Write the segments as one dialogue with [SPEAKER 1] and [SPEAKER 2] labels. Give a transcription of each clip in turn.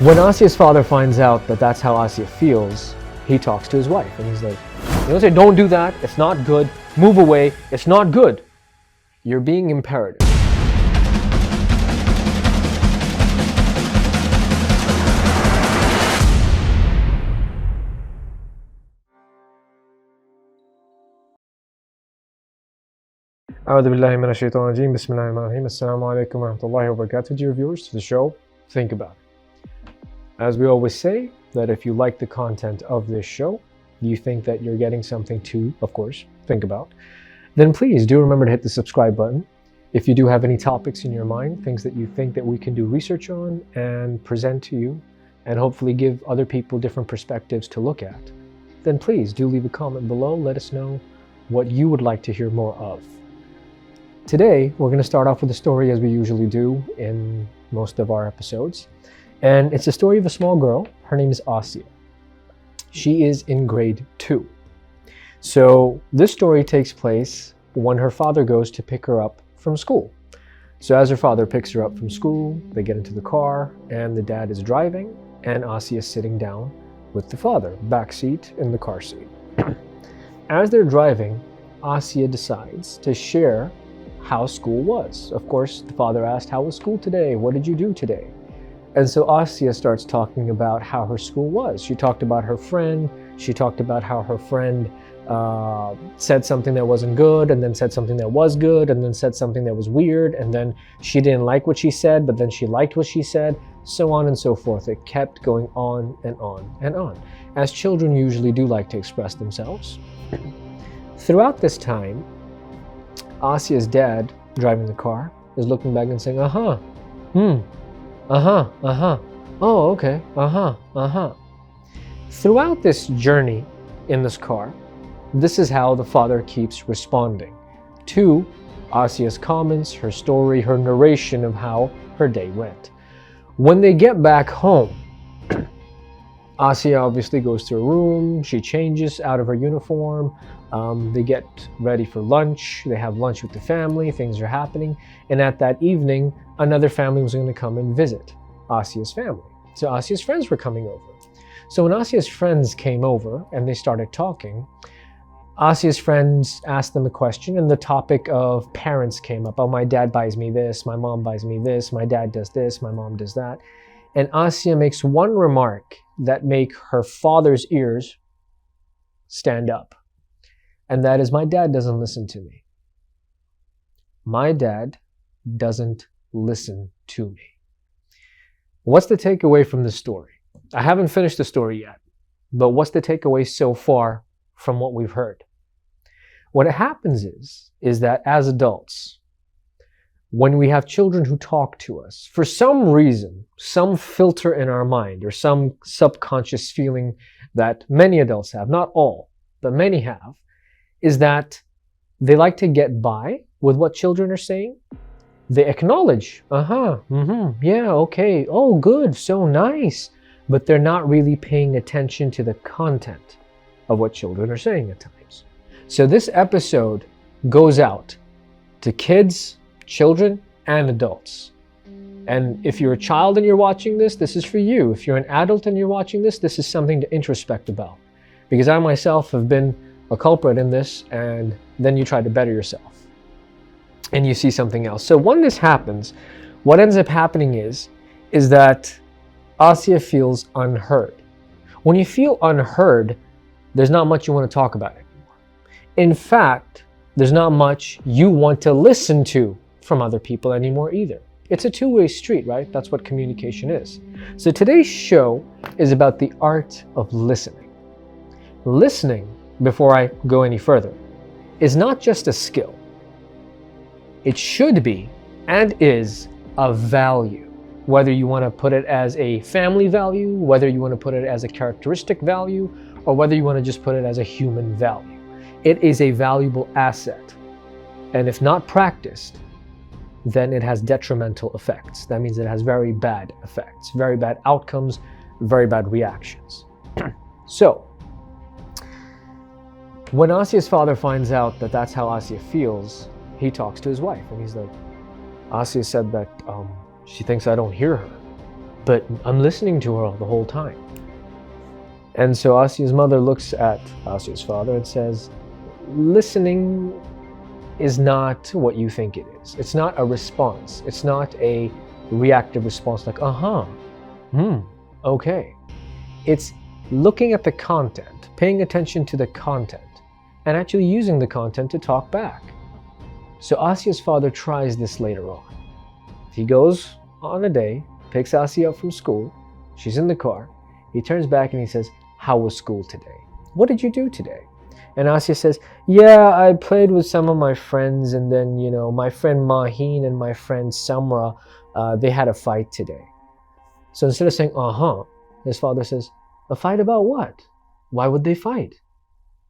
[SPEAKER 1] When Asia's father finds out that that's how Asia feels, he talks to his wife and he's like, you don't say, don't do that, it's not good, move away, it's not good. You're being imperative. A'udhu billahi minash shaitanir rajeem. Bismillahir rahmanir rahim. Assalamu alaikum wa rahmatullahi wa barakatuh. Dear viewers to the show, think about it. As we always say, that if you like the content of this show, you think that you're getting something to, of course, think about, then please do remember to hit the subscribe button. If you do have any topics in your mind, things that you think that we can do research on and present to you, and hopefully give other people different perspectives to look at, then please do leave a comment below. Let us know what you would like to hear more of. Today, we're going to start off with a story as we usually do in most of our episodes. And it's a story of a small girl. Her name is Asia. She is in grade 2. So this story takes place when her father goes to pick her up from school. So as her father picks her up from school, they get into the car and the dad is driving and Asia is sitting down with the father, back seat in the car seat. As they're driving, Asia decides to share how school was. Of course, the father asked, how was school today? What did you do today? And so Asia starts talking about how her school was. She talked about her friend. She talked about how her friend said something that wasn't good, and then said something that was good, and then said something that was weird, and then she didn't like what she said, but then she liked what she said, so on and so forth. It kept going on and on and on, as children usually do like to express themselves. Throughout this time, Asia's dad, driving the car, is looking back and saying, uh-huh, oh, okay, Throughout this journey in this car, this is how the father keeps responding to Asia's comments, her story, her narration of how her day went. When they get back home, Asia obviously goes to her room, she changes out of her uniform, they get ready for lunch, they have lunch with the family, things are happening, and at that evening, another family was going to come and visit Asia's family. So Asia's friends were coming over. So when Asia's friends came over and they started talking, Asia's friends asked them a question and the topic of parents came up. Oh, my dad buys me this, my mom buys me this, my dad does this, my mom does that. And Asia makes one remark that make her father's ears stand up. And that is, my dad doesn't listen to me. My dad doesn't listen to me. What's the takeaway from this story? I haven't finished the story yet, but what's the takeaway so far from what we've heard? What happens is that as adults, when we have children who talk to us, for some reason, some filter in our mind or some subconscious feeling that many adults have, not all, but many have, is that they like to get by with what children are saying. They acknowledge, yeah, okay, oh, good, so nice, but they're not really paying attention to the content of what children are saying at times. So this episode goes out to kids, children, and adults. And if you're a child and you're watching this, this is for you. If you're an adult and you're watching this, this is something to introspect about. Because I myself have been a culprit in this, and then you try to better yourself and you see something else. So when this happens, what ends up happening is that Asia feels unheard. When you feel unheard, there's not much you want to talk about anymore. In fact, there's not much you want to listen to from other people anymore either. It's a two-way street, right? That's what communication is. So today's show is about the art of listening. Listening, before I go any further, is not just a skill. It should be and is a value. Whether you want to put it as a family value, whether you want to put it as a characteristic value, or whether you want to just put it as a human value. It is a valuable asset. And if not practiced, then it has detrimental effects. That means it has very bad effects, very bad outcomes, very bad reactions. So, when Asia's father finds out that that's how Asia feels, he talks to his wife and he's like, Asia said that she thinks I don't hear her. but I'm listening to her the whole time. And so Asia's mother looks at Asia's father and says, listening is not what you think it is. It's not a response. It's not a reactive response like, okay. It's looking at the content, paying attention to the content, and actually using the content to talk back. So Asia's father tries this later on. He goes on a day, picks Asia up from school. She's in the car. He turns back and he says, how was school today? What did you do today? And Asia says, yeah, I played with some of my friends, and then, my friend Maheen and my friend Samra, they had a fight today. So instead of saying, his father says, a fight about what? Why would they fight?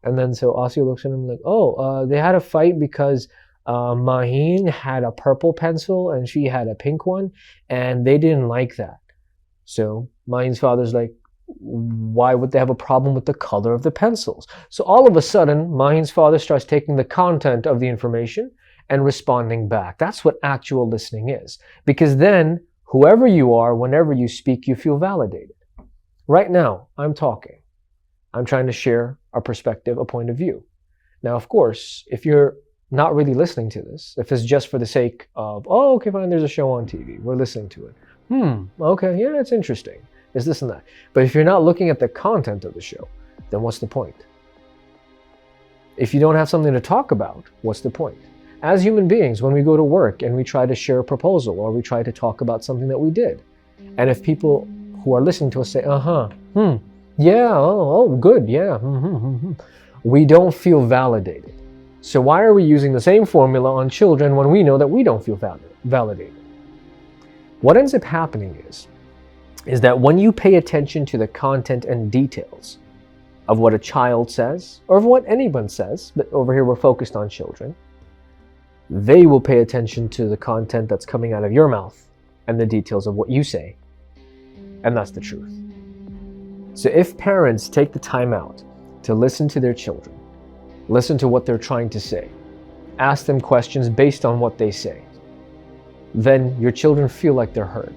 [SPEAKER 1] And then so Asia looks at him like, they had a fight because Maheen had a purple pencil and she had a pink one, and they didn't like that. So Maheen's father's like, why would they have a problem with the color of the pencils? So all of a sudden, Maheen's father starts taking the content of the information and responding back. That's what actual listening is. Because then, whoever you are, whenever you speak, you feel validated. Right now, I'm talking. I'm trying to share a perspective, a point of view. Now, of course, if you're not really listening to this, if it's just for the sake of, okay, fine, there's a show on TV, we're listening to it. Okay, yeah, it's interesting. It's this and that. But if you're not looking at the content of the show, then what's the point? If you don't have something to talk about, what's the point? As human beings, when we go to work and we try to share a proposal or we try to talk about something that we did, and if people who are listening to us say, yeah, good, yeah, we don't feel validated. So why are we using the same formula on children when we know that we don't feel validated? What ends up happening is that when you pay attention to the content and details of what a child says, or of what anyone says, but over here we're focused on children, they will pay attention to the content that's coming out of your mouth and the details of what you say. And that's the truth. So if parents take the time out to listen to their children, listen to what they're trying to say, ask them questions based on what they say, then your children feel like they're heard.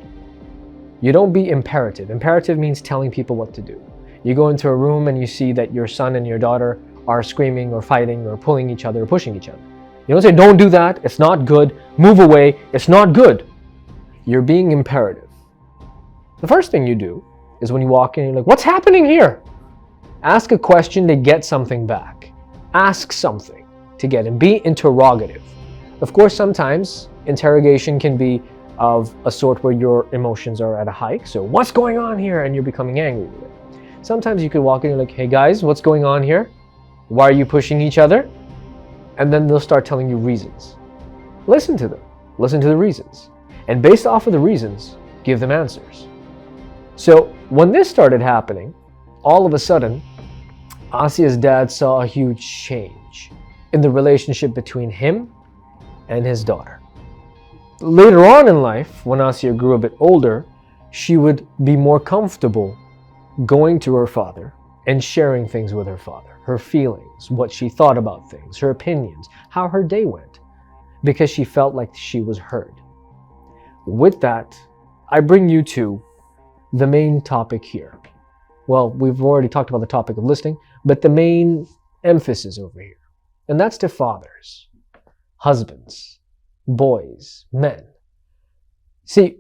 [SPEAKER 1] You don't be imperative. Imperative means telling people what to do. You go into a room and you see that your son and your daughter are screaming or fighting or pulling each other or pushing each other. You don't say, don't do that, it's not good, move away, it's not good. You're being imperative. The first thing you do is when you walk in, you're like, what's happening here? Ask a question to get something back. Ask something to get and be interrogative. Of course, sometimes interrogation can be of a sort where your emotions are at a hike. So what's going on here? And you're becoming angry with it. Sometimes you could walk in and like, hey guys, what's going on here? Why are you pushing each other? And then they'll start telling you reasons. Listen to them. Listen to the reasons. And based off of the reasons, give them answers. So when this started happening, all of a sudden, Asia's dad saw a huge change in the relationship between him and his daughter. Later on in life, when Asia grew a bit older, she would be more comfortable going to her father and sharing things with her father, her feelings, what she thought about things, her opinions, how her day went, because she felt like she was heard. With that, I bring you to the main topic here. Well, we've already talked about the topic of listening, but the main emphasis over here, and that's to fathers, husbands, boys, men. See,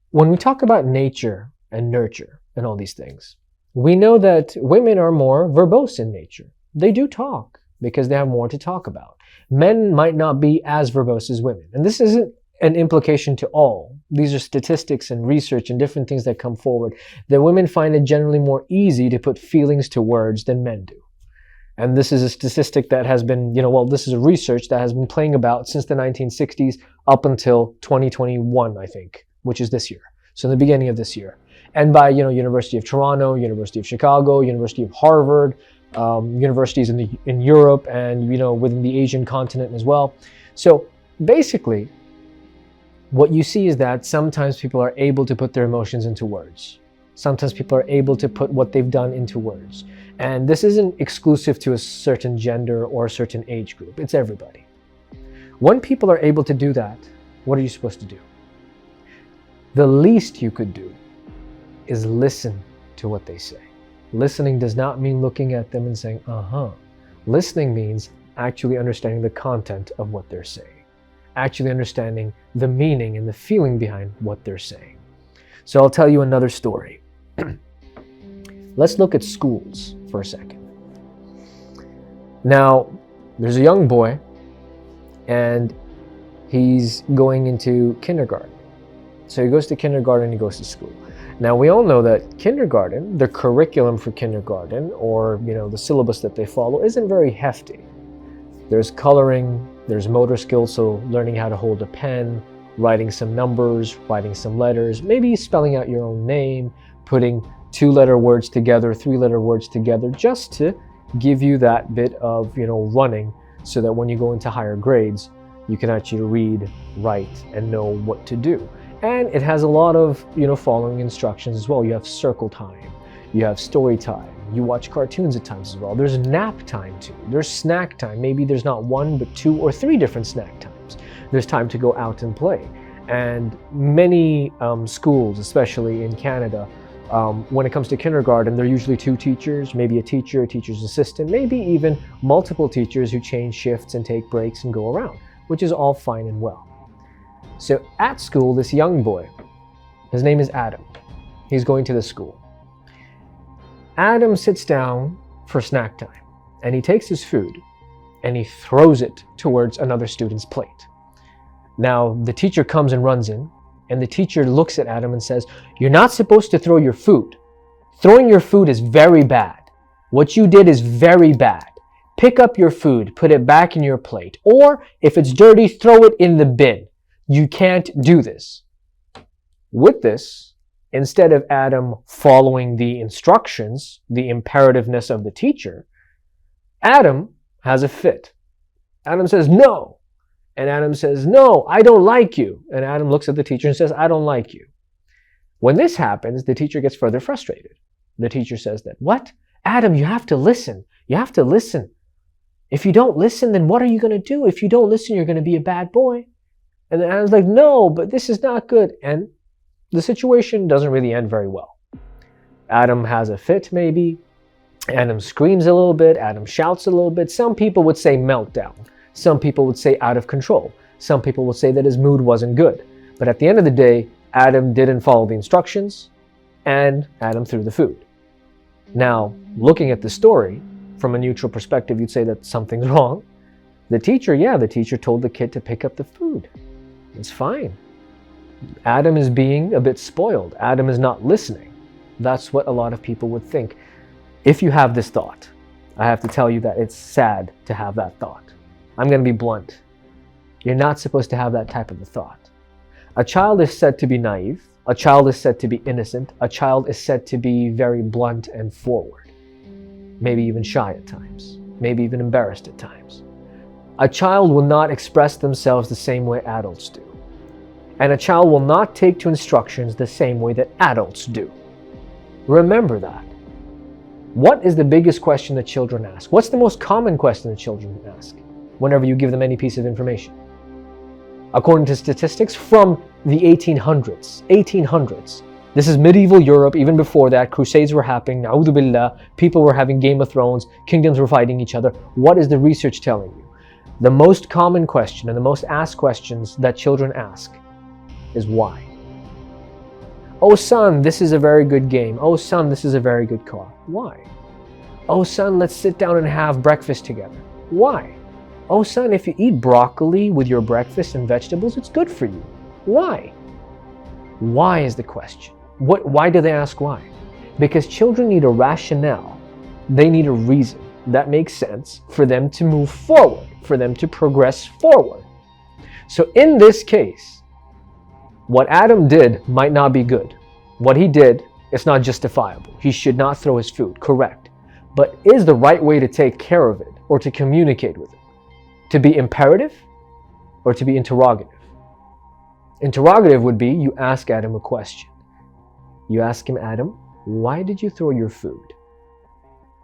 [SPEAKER 1] when we talk about nature and nurture and all these things, we know that women are more verbose in nature. They do talk because they have more to talk about. Men might not be as verbose as women. And this isn't an implication to all. These are statistics and research and different things that come forward, that women find it generally more easy to put feelings to words than men do. And this is a statistic that has been, this is a research that has been playing about since the 1960s up until 2021, I think, which is this year. So in the beginning of this year. And by, University of Toronto, University of Chicago, University of Harvard, universities in Europe and, within the Asian continent as well. So basically, what you see is that sometimes people are able to put their emotions into words. Sometimes people are able to put what they've done into words. And this isn't exclusive to a certain gender or a certain age group. It's everybody. When people are able to do that, what are you supposed to do? The least you could do is listen to what they say. Listening does not mean looking at them and saying, uh-huh. Listening means actually understanding the content of what they're saying, actually understanding the meaning and the feeling behind what they're saying. So I'll tell you another story. Let's look at schools for a second. Now, there's a young boy and he's going into kindergarten. So he goes to kindergarten, he goes to school. Now we all know that kindergarten, the curriculum for kindergarten, or the syllabus that they follow, isn't very hefty. There's coloring, there's motor skills, so learning how to hold a pen, writing some numbers, writing some letters, maybe spelling out your own name, putting 2-letter words together, 3-letter words together, just to give you that bit of running, so that when you go into higher grades, you can actually read, write, and know what to do. And it has a lot of following instructions as well. You have circle time, you have story time, you watch cartoons at times as well. There's nap time too. There's snack time. Maybe there's not 1 but 2 or 3 different snack times. There's time to go out and play. And many schools, especially in Canada, when it comes to kindergarten, there are usually 2 teachers, maybe a teacher, a teacher's assistant, maybe even multiple teachers who change shifts and take breaks and go around, which is all fine and well. So at school, this young boy, his name is Adam. He's going to the school. Adam sits down for snack time and he takes his food and he throws it towards another student's plate. Now the teacher comes and runs in, and the teacher looks at Adam and says, "You're not supposed to throw your food. Throwing your food is very bad. What you did is very bad. Pick up your food, put it back in your plate, or if it's dirty, throw it in the bin. You can't do this." With this, instead of Adam following the instructions, the imperativeness of the teacher, Adam has a fit. Adam says, "No." And Adam says, "No, I don't like you." And Adam looks at the teacher and says, "I don't like you." When this happens, the teacher gets further frustrated. The teacher says that, "What? Adam, you have to listen. You have to listen. If you don't listen, then what are you going to do? If you don't listen, you're going to be a bad boy." And then Adam's like, "No, but this is not good." And the situation doesn't really end very well. Adam has a fit, maybe. Adam screams a little bit. Adam shouts a little bit. Some people would say meltdown. Some people would say out of control. Some people would say that his mood wasn't good. But at the end of the day, Adam didn't follow the instructions, and Adam threw the food. Now, looking at the story, from a neutral perspective, you'd say that something's wrong. The teacher told the kid to pick up the food. It's fine. Adam is being a bit spoiled. Adam is not listening. That's what a lot of people would think. If you have this thought, I have to tell you that it's sad to have that thought. I'm going to be blunt. You're not supposed to have that type of a thought. A child is said to be naive. A child is said to be innocent. A child is said to be very blunt and forward. Maybe even shy at times. Maybe even embarrassed at times. A child will not express themselves the same way adults do. And a child will not take to instructions the same way that adults do. Remember that. What is the biggest question that children ask? What's the most common question that children ask whenever you give them any piece of information? According to statistics from the 1800s. This is medieval Europe. Even before that, crusades were happening. Na'udhu billah. People were having Game of Thrones. Kingdoms were fighting each other. What is the research telling you? The most common question and the most asked questions that children ask is why. "Oh son, this is a very good game. Oh son, this is a very good car." Why? "Oh son, let's sit down and have breakfast together." Why? "Oh son, if you eat broccoli with your breakfast and vegetables, it's good for you." Why? Why is the question. Why do they ask why? Because children need a rationale. They need a reason that makes sense for them to move forward, for them to progress forward. So in this case, what Adam did might not be good. What he did is not justifiable. He should not throw his food, correct. But is the right way to take care of it or to communicate with it to be imperative or to be interrogative? Interrogative would be you ask Adam a question. You ask him, "Adam, why did you throw your food?"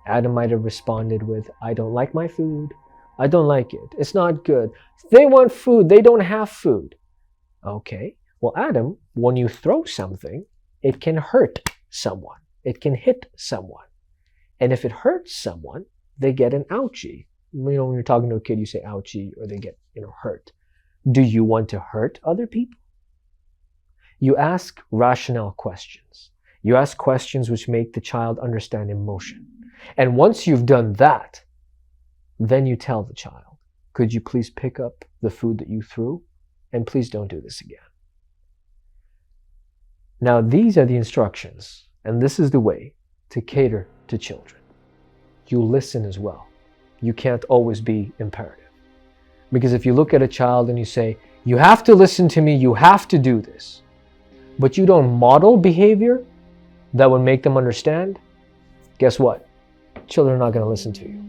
[SPEAKER 1] Adam might have responded with, "I don't like my food. I don't like it. It's not good. They want food. They don't have food." Okay. Well, Adam, when you throw something, it can hurt someone. It can hit someone. And if it hurts someone, they get an ouchie. When you're talking to a kid, you say ouchie, or they get, hurt. Do you want to hurt other people? You ask rational questions. You ask questions which make the child understand emotion. And once you've done that, then you tell the child, could you please pick up the food that you threw? And please don't do this again. Now, these are the instructions, and this is the way to cater to children. You listen as well. You can't always be imperative. Because if you look at a child and you say, you have to listen to me, you have to do this, but you don't model behavior that would make them understand, guess what? Children are not going to listen to you.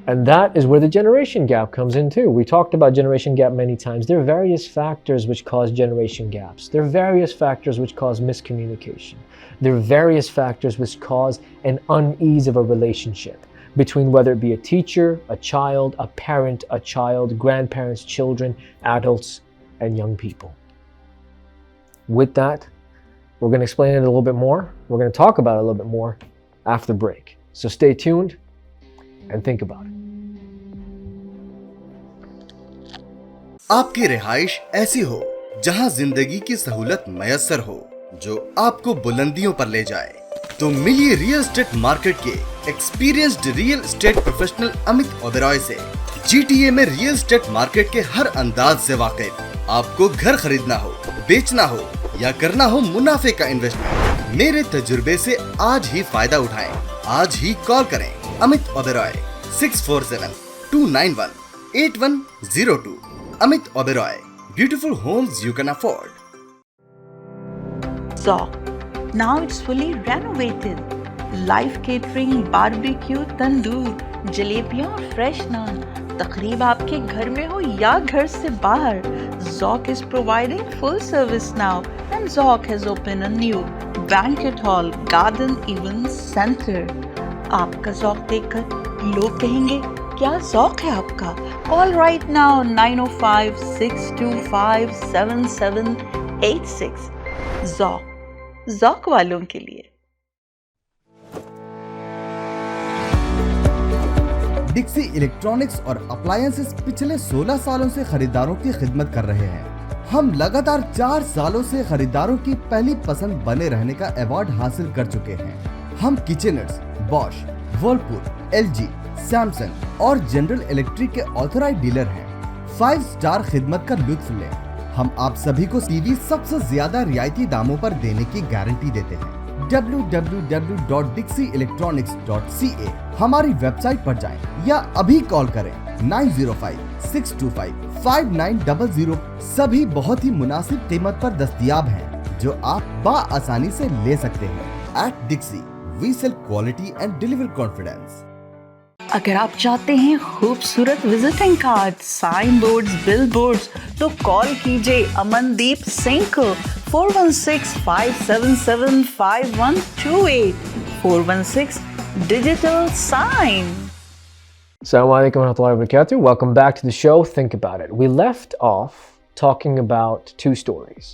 [SPEAKER 1] And that is where the generation gap comes in too. We talked about generation gap many times. There are various factors which cause generation gaps. There are various factors which cause miscommunication. There are various factors which cause an unease of a relationship between whether it be a teacher, a child, a parent, a child, grandparents, children, adults, and young people. With that, we're going to explain it a little bit more. We're going to talk about it a little bit more after the break. So stay tuned and think about it.
[SPEAKER 2] आपकी रिहाइश ऐसी हो जहां जिंदगी की सहूलत मयसर हो, जो आपको बुलंदियों पर ले जाए, तो मिलिए रियल एस्टेट मार्केट के experienced real estate professional Amit Oberoi से। GTA में रियल एस्टेट मार्केट के हर अंदाज से वाकिफ। आपको घर खरीदना हो, बेचना हो या करना हो मुनाफे का इन्वेस्टमेंट, मेरे तजुर्बे से आज ही फायदा उठाएं। आज ही कॉल करें Amit Oberoi 647-291-8102। Amit Oberoi, beautiful homes you can afford.
[SPEAKER 3] Zoc. Now it's fully renovated. Live catering, barbecue, tandoor, जलेबियाँ और फ्रेश नान। तकरीब आपके घर में हो या घर से बाहर, Zoc is providing full service now, and Zoc has opened a new banquet hall, garden event center. आपका Zoc देखकर लोग कहेंगे, क्या Zoc है आपका? Call right now 905-625-7786. Zoc वालों के लिए।
[SPEAKER 2] डिक्सी इलेक्ट्रॉनिक्स और अप्लायंसेस पिछले 16 सालों से खरीदारों की खिदमत कर रहे हैं। हम लगातार 4 सालों से खरीदारों की पहली पसंद बने रहने का अवार्ड हासिल कर चुके हैं। हम किचनर्स, बॉश, वर्लपूल, LG, सैमसंग और जनरल इलेक्ट्रिक के ऑथराइज्ड डीलर हैं। 5 स्टार खिदमत का लुत्फ लें। हम आप सभी को टीवी सबसे ज्यादा रियायती दामों पर देने की गारंटी देते हैं। www.dixieelectronics.ca हमारी वेबसाइट पर जाएं या अभी कॉल करें 905-625-5900। सभी बहुत ही मुनासिब कीमत पर दस्तयाब हैं, जो आप बाआसानी से ले सकते हैं। At Dixie, we sell quality and deliver confidence.
[SPEAKER 3] अगर आप चाहते हैं खूबसूरत visiting card, sign boards, bill boards, तो कॉल कीजिए अमनदीप सिंह को 416-577-5128 416 digital sign.
[SPEAKER 1] Assalamu alaikum wa rahmatullahi wa barakatuh. Welcome back to the show. Think about it. We left off talking about 2 stories.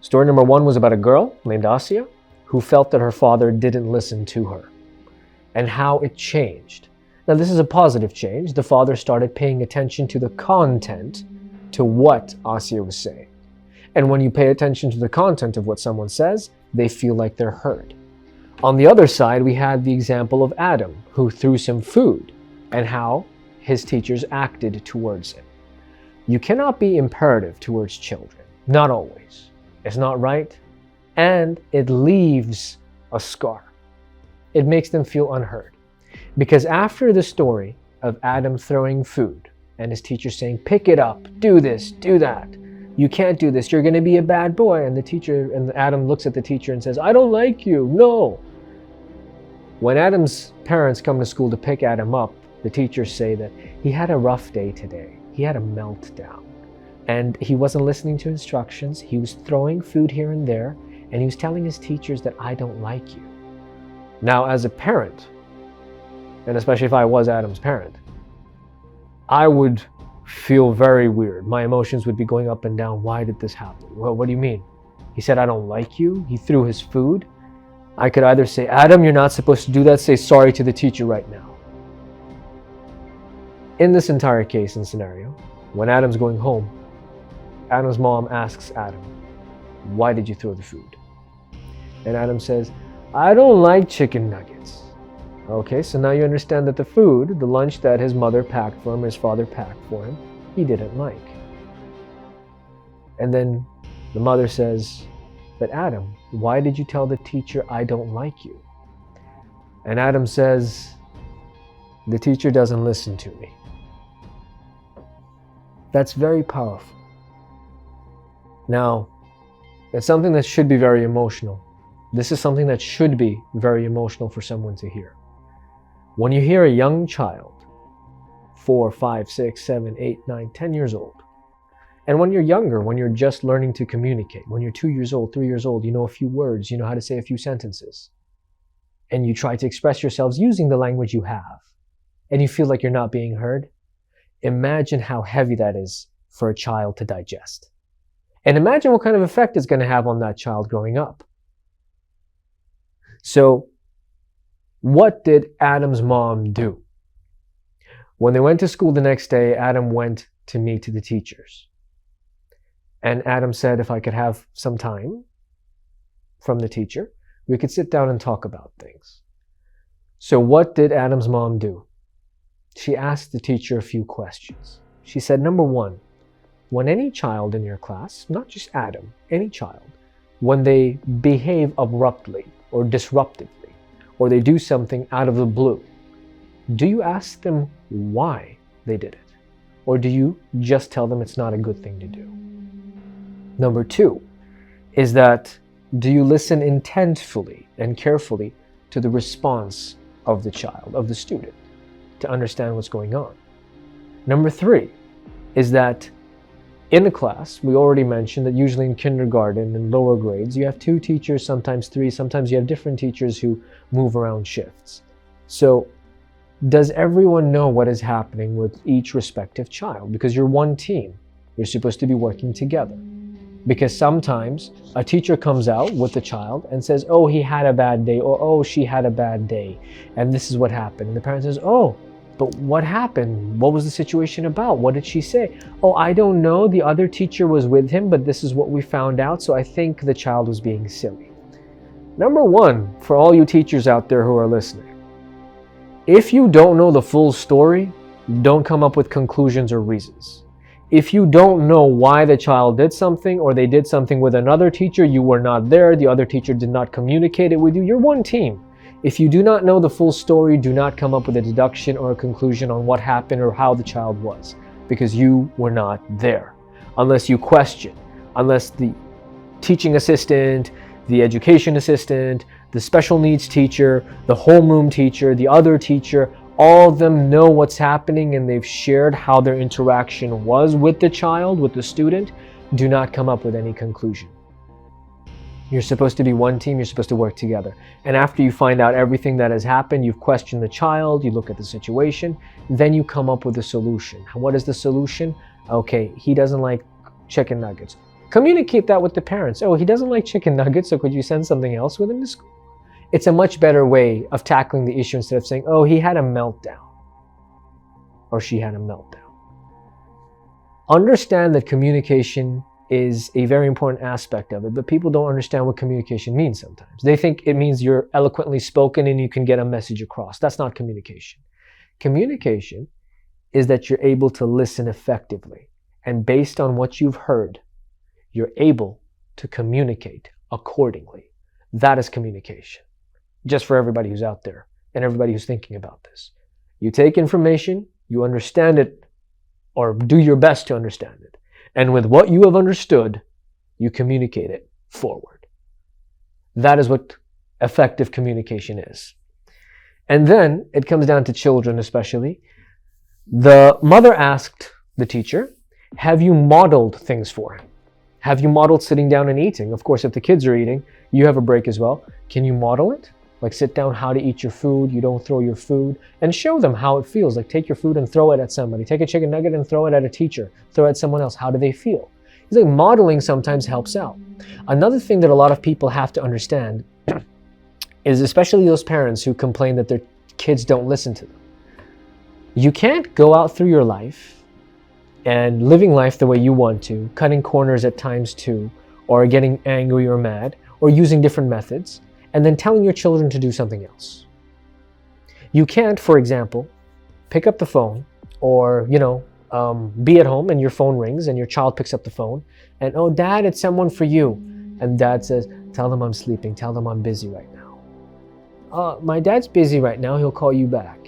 [SPEAKER 1] Story number 1 was about a girl named Asya who felt that her father didn't listen to her and how it changed. Now, this is a positive change. The father started paying attention to the content, to what Asya was saying. And when you pay attention to the content of what someone says, they feel like they're heard. On the other side, we had the example of Adam, who threw some food, and how his teachers acted towards him. You cannot be imperative towards children. Not always. It's not right, and it leaves a scar. It makes them feel unheard. Because after the story of Adam throwing food and his teacher saying, pick it up, do this, do that, you can't do this, you're going to be a bad boy, and Adam looks at the teacher and says, I don't like you, no. When Adam's parents come to school to pick Adam up, the teachers say that he had a rough day today. He had a meltdown. And he wasn't listening to instructions. He was throwing food here and there. And he was telling his teachers that I don't like you. Now, as a parent, and especially if I was Adam's parent, I would feel very weird. My emotions would be going up and down. Why did this happen? Well, what do you mean? He said, I don't like you. He threw his food. I could either say, Adam, you're not supposed to do that, say sorry to the teacher right now. In this entire case and scenario, when Adam's going home, Adam's mom asks Adam, why did you throw the food? And Adam says, I don't like chicken nuggets. Okay, so now you understand that the food, the lunch that his mother packed for him, his father packed for him, he didn't like. And then the mother says, but Adam, why did you tell the teacher I don't like you? And Adam says, the teacher doesn't listen to me. That's very powerful. Now, it's something that should be very emotional. This is something that should be very emotional for someone to hear. When you hear a young child, 4, 5, 6, 7, 8, 9, 10 years old, and when you're younger, when you're just learning to communicate, when you're 2 years old, 3 years old, you know a few words, you know how to say a few sentences, and you try to express yourselves using the language you have, and you feel like you're not being heard, imagine how heavy that is for a child to digest. And imagine what kind of effect it's going to have on that child growing up. So, what did Adam's mom do? When they went to school the next day, Adam went to meet the teachers. And Adam said, if I could have some time from the teacher, we could sit down and talk about things. So what did Adam's mom do? She asked the teacher a few questions. She said, number one, when any child in your class, not just Adam, any child, when they behave abruptly or disruptively, or they do something out of the blue, do you ask them why they did it? Or do you just tell them it's not a good thing to do? Number two is that, do you listen intentfully and carefully to the response of the child, of the student, to understand what's going on? Number three is that in a class, we already mentioned that usually in kindergarten and lower grades, you have 2 teachers, sometimes 3, sometimes you have different teachers who move around shifts. So, does everyone know what is happening with each respective child? Because you're one team. You're supposed to be working together. Because sometimes a teacher comes out with the child and says, oh, he had a bad day, or oh, she had a bad day, and this is what happened. And the parent says, oh, but what happened? What was the situation about? What did she say? Oh, I don't know. The other teacher was with him, but this is what we found out, so I think the child was being silly. Number one, for all you teachers out there who are listening, if you don't know the full story, don't come up with conclusions or reasons. If you don't know why the child did something, or they did something with another teacher, you were not there, the other teacher did not communicate it with you, you're one team. If you do not know the full story, do not come up with a deduction or a conclusion on what happened or how the child was, because you were not there. Unless you question, unless the teaching assistant, the education assistant, the special needs teacher, the homeroom teacher, the other teacher, all of them know what's happening and they've shared how their interaction was with the child, with the student, do not come up with any conclusion. You're supposed to be one team, you're supposed to work together. And after you find out everything that has happened, you've questioned the child, you look at the situation, then you come up with a solution. What is the solution? Okay, he doesn't like chicken nuggets. Communicate that with the parents. Oh, he doesn't like chicken nuggets, so could you send something else with him to school? It's a much better way of tackling the issue instead of saying, oh, he had a meltdown, or she had a meltdown. Understand that communication is a very important aspect of it, but people don't understand what communication means sometimes. They think it means you're eloquently spoken and you can get a message across. That's not communication. Communication is that you're able to listen effectively, and based on what you've heard, you're able to communicate accordingly. That is communication. Just for everybody who's out there and everybody who's thinking about this. You take information, you understand it, or do your best to understand it. And with what you have understood, you communicate it forward. That is what effective communication is. And then it comes down to children especially. The mother asked the teacher, have you modeled things for him? Have you modeled sitting down and eating? Of course, if the kids are eating, you have a break as well. Can you model it? Like sit down, how to eat your food, you don't throw your food, and show them how it feels. Like take your food and throw it at somebody. Take a chicken nugget and throw it at a teacher. Throw it at someone else. How do they feel? It's like modeling sometimes helps out. Another thing that a lot of people have to understand is especially those parents who complain that their kids don't listen to them. You can't go out through your life and living life the way you want to, cutting corners at times too, or getting angry or mad, or using different methods, and then telling your children to do something else. You can't, for example, pick up the phone or, be at home and your phone rings and your child picks up the phone and, oh, Dad, it's someone for you. And Dad says, tell them I'm sleeping, tell them I'm busy right now. My dad's busy right now, he'll call you back.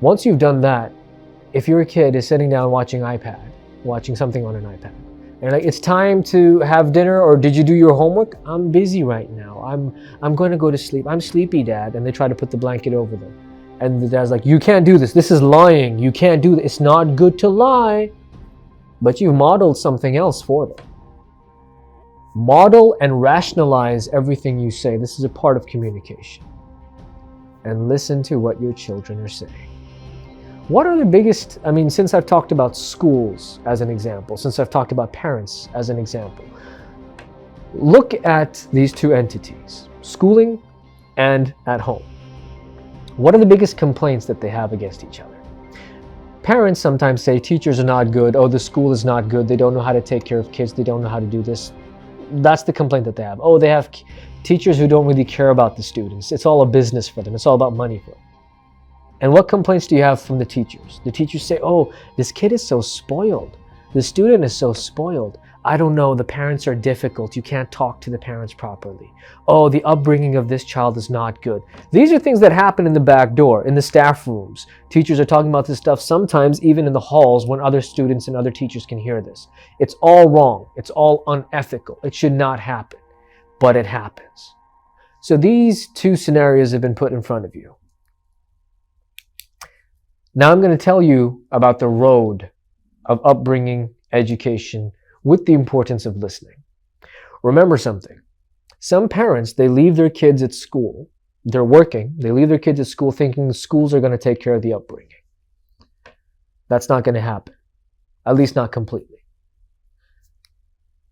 [SPEAKER 1] Once you've done that, if your kid is sitting down watching something on an iPad, and like, it's time to have dinner, or did you do your homework? I'm busy right now. I'm going to go to sleep. I'm sleepy, Dad. And they try to put the blanket over them. And the dad's like, you can't do this. This is lying. You can't do this. It's not good to lie. But you've modeled something else for them. Model and rationalize everything you say. This is a part of communication. And listen to what your children are saying. What are the biggest, since I've talked about schools as an example, since I've talked about parents as an example, look at these two entities, schooling and at home. What are the biggest complaints that they have against each other? Parents sometimes say teachers are not good, oh, the school is not good, they don't know how to take care of kids, they don't know how to do this. That's the complaint that they have. Oh, they have teachers who don't really care about the students. It's all a business for them. It's all about money for them. And what complaints do you have from the teachers? The teachers say, oh, this kid is so spoiled. The student is so spoiled. I don't know, the parents are difficult. You can't talk to the parents properly. Oh, the upbringing of this child is not good. These are things that happen in the back door, in the staff rooms. Teachers are talking about this stuff sometimes even in the halls when other students and other teachers can hear this. It's all wrong. It's all unethical. It should not happen, but it happens. So these two scenarios have been put in front of you. Now I'm going to tell you about the road of upbringing, education, with the importance of listening. Remember something. Some parents, they leave their kids at school. They're working. They leave their kids at school thinking the schools are going to take care of the upbringing. That's not going to happen. At least not completely.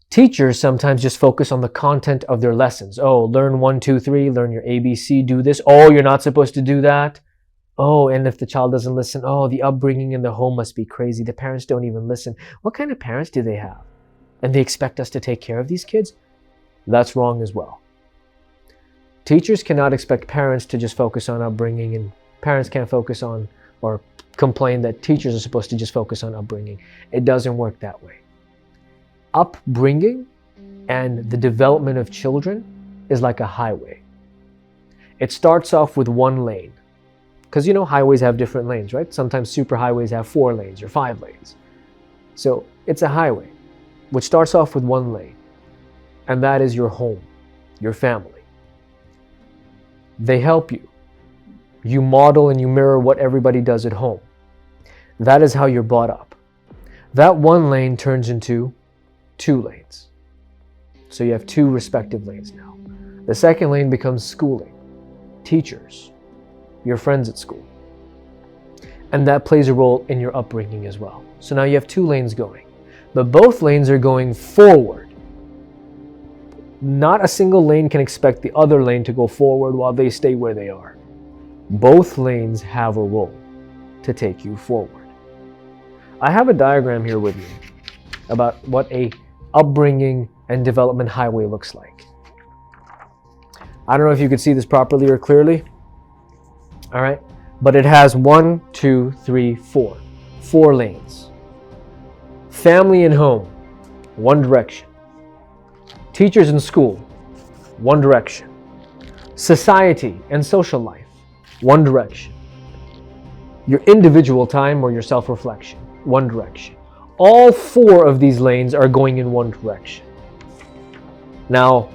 [SPEAKER 1] Teachers sometimes just focus on the content of their lessons. Oh, learn 1, 2, 3, learn your ABC, do this. Oh, you're not supposed to do that. Oh, and if the child doesn't listen, oh, the upbringing in the home must be crazy. The parents don't even listen. What kind of parents do they have? And they expect us to take care of these kids? That's wrong as well. Teachers cannot expect parents to just focus on upbringing, and parents can't focus on or complain that teachers are supposed to just focus on upbringing. It doesn't work that way. Upbringing and the development of children is like a highway. It starts off with one lane. Because highways have different lanes, right? Sometimes superhighways have 4 lanes or 5 lanes. So it's a highway, which starts off with one lane. And that is your home, your family. They help you. You model and you mirror what everybody does at home. That is how you're brought up. That one lane turns into 2 lanes. So you have 2 respective lanes now. The second lane becomes schooling, teachers, your friends at school. And that plays a role in your upbringing as well. So now you have 2 lanes going, but both lanes are going forward. Not a single lane can expect the other lane to go forward while they stay where they are. Both lanes have a role to take you forward. I have a diagram here with me about what a upbringing and development highway looks like. I don't know if you could see this properly or clearly. All right, but it has 1, 2, 3, 4. 4 lanes. Family and home, one direction. Teachers and school, one direction. Society and social life, one direction. Your individual time or your self-reflection, one direction. All 4 of these lanes are going in one direction. Now,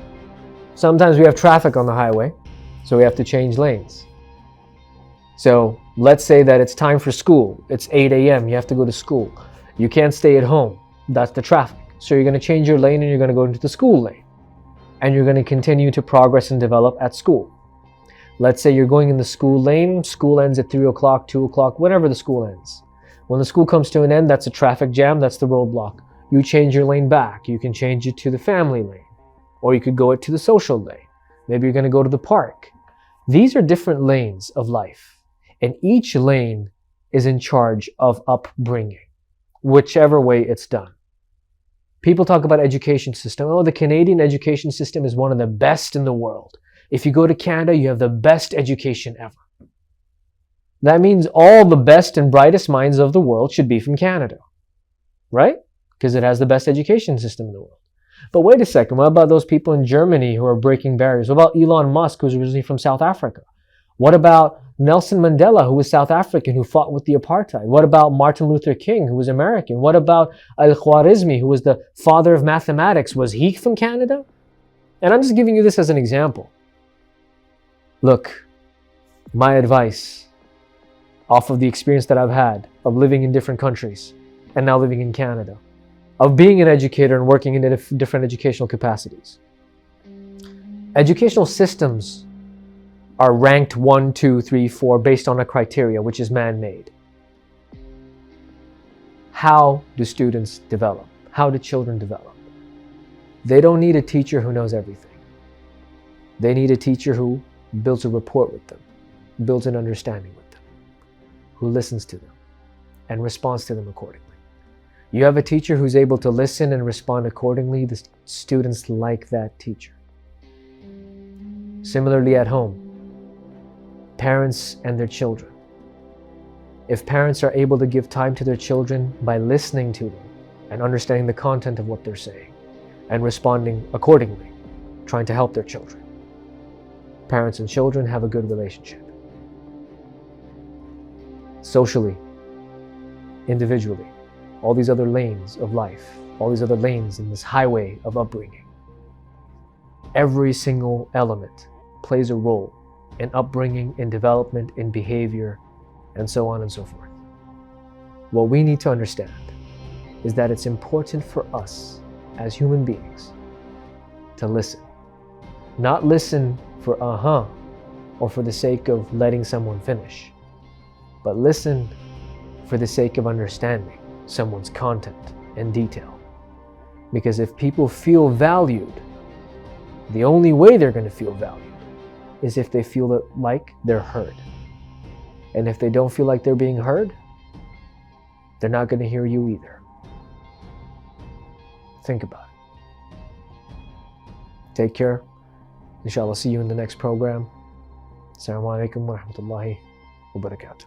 [SPEAKER 1] sometimes we have traffic on the highway, so we have to change lanes. So let's say that it's time for school. It's 8 a.m. You have to go to school. You can't stay at home. That's the traffic. So you're going to change your lane and you're going to go into the school lane. And you're going to continue to progress and develop at school. Let's say you're going in the school lane. School ends at 3 o'clock, 2 o'clock, whenever the school ends. When the school comes to an end, that's a traffic jam. That's the roadblock. You change your lane back. You can change it to the family lane. Or you could go it to the social lane. Maybe you're going to go to the park. These are different lanes of life, and each lane is in charge of upbringing, whichever way it's done. People talk about education system. Oh, the Canadian education system is one of the best in the world. If you go to Canada, you have the best education ever. That means all the best and brightest minds of the world should be from Canada, right? Because it has the best education system in the world. But wait a second, what about those people in Germany who are breaking barriers? What about Elon Musk, who's originally from South Africa? What about Nelson Mandela, who was South African, who fought with the apartheid? What about Martin Luther King, who was American? What about Al-Khwarizmi, who was the father of mathematics? Was he from Canada? And I'm just giving you this as an example. Look, my advice, off of the experience that I've had of living in different countries and now living in Canada, of being an educator and working in different educational capacities. Educational systems are ranked 1, 2, 3, 4 based on a criteria which is man-made. How do students develop? How do children develop? They don't need a teacher who knows everything. They need a teacher who builds a rapport with them, builds an understanding with them, who listens to them and responds to them accordingly. You have a teacher who's able to listen and respond accordingly, the students like that teacher. Similarly at home, parents and their children. If parents are able to give time to their children by listening to them and understanding the content of what they're saying and responding accordingly, trying to help their children, parents and children have a good relationship. Socially, individually, all these other lanes of life, all these other lanes in this highway of upbringing. Every single element plays a role in upbringing, in development, in behavior, and so on and so forth. What we need to understand is that it's important for us as human beings to listen. Not listen for or for the sake of letting someone finish, but listen for the sake of understanding someone's content and detail. Because if people feel valued, the only way they're going to feel valued is if they feel like they're heard. And if they don't feel like they're being heard, they're not going to hear you either. Think about it. Take care. Inshallah, see you in the next program. Assalamu alaikum wa rahmatullahi wa barakatuh.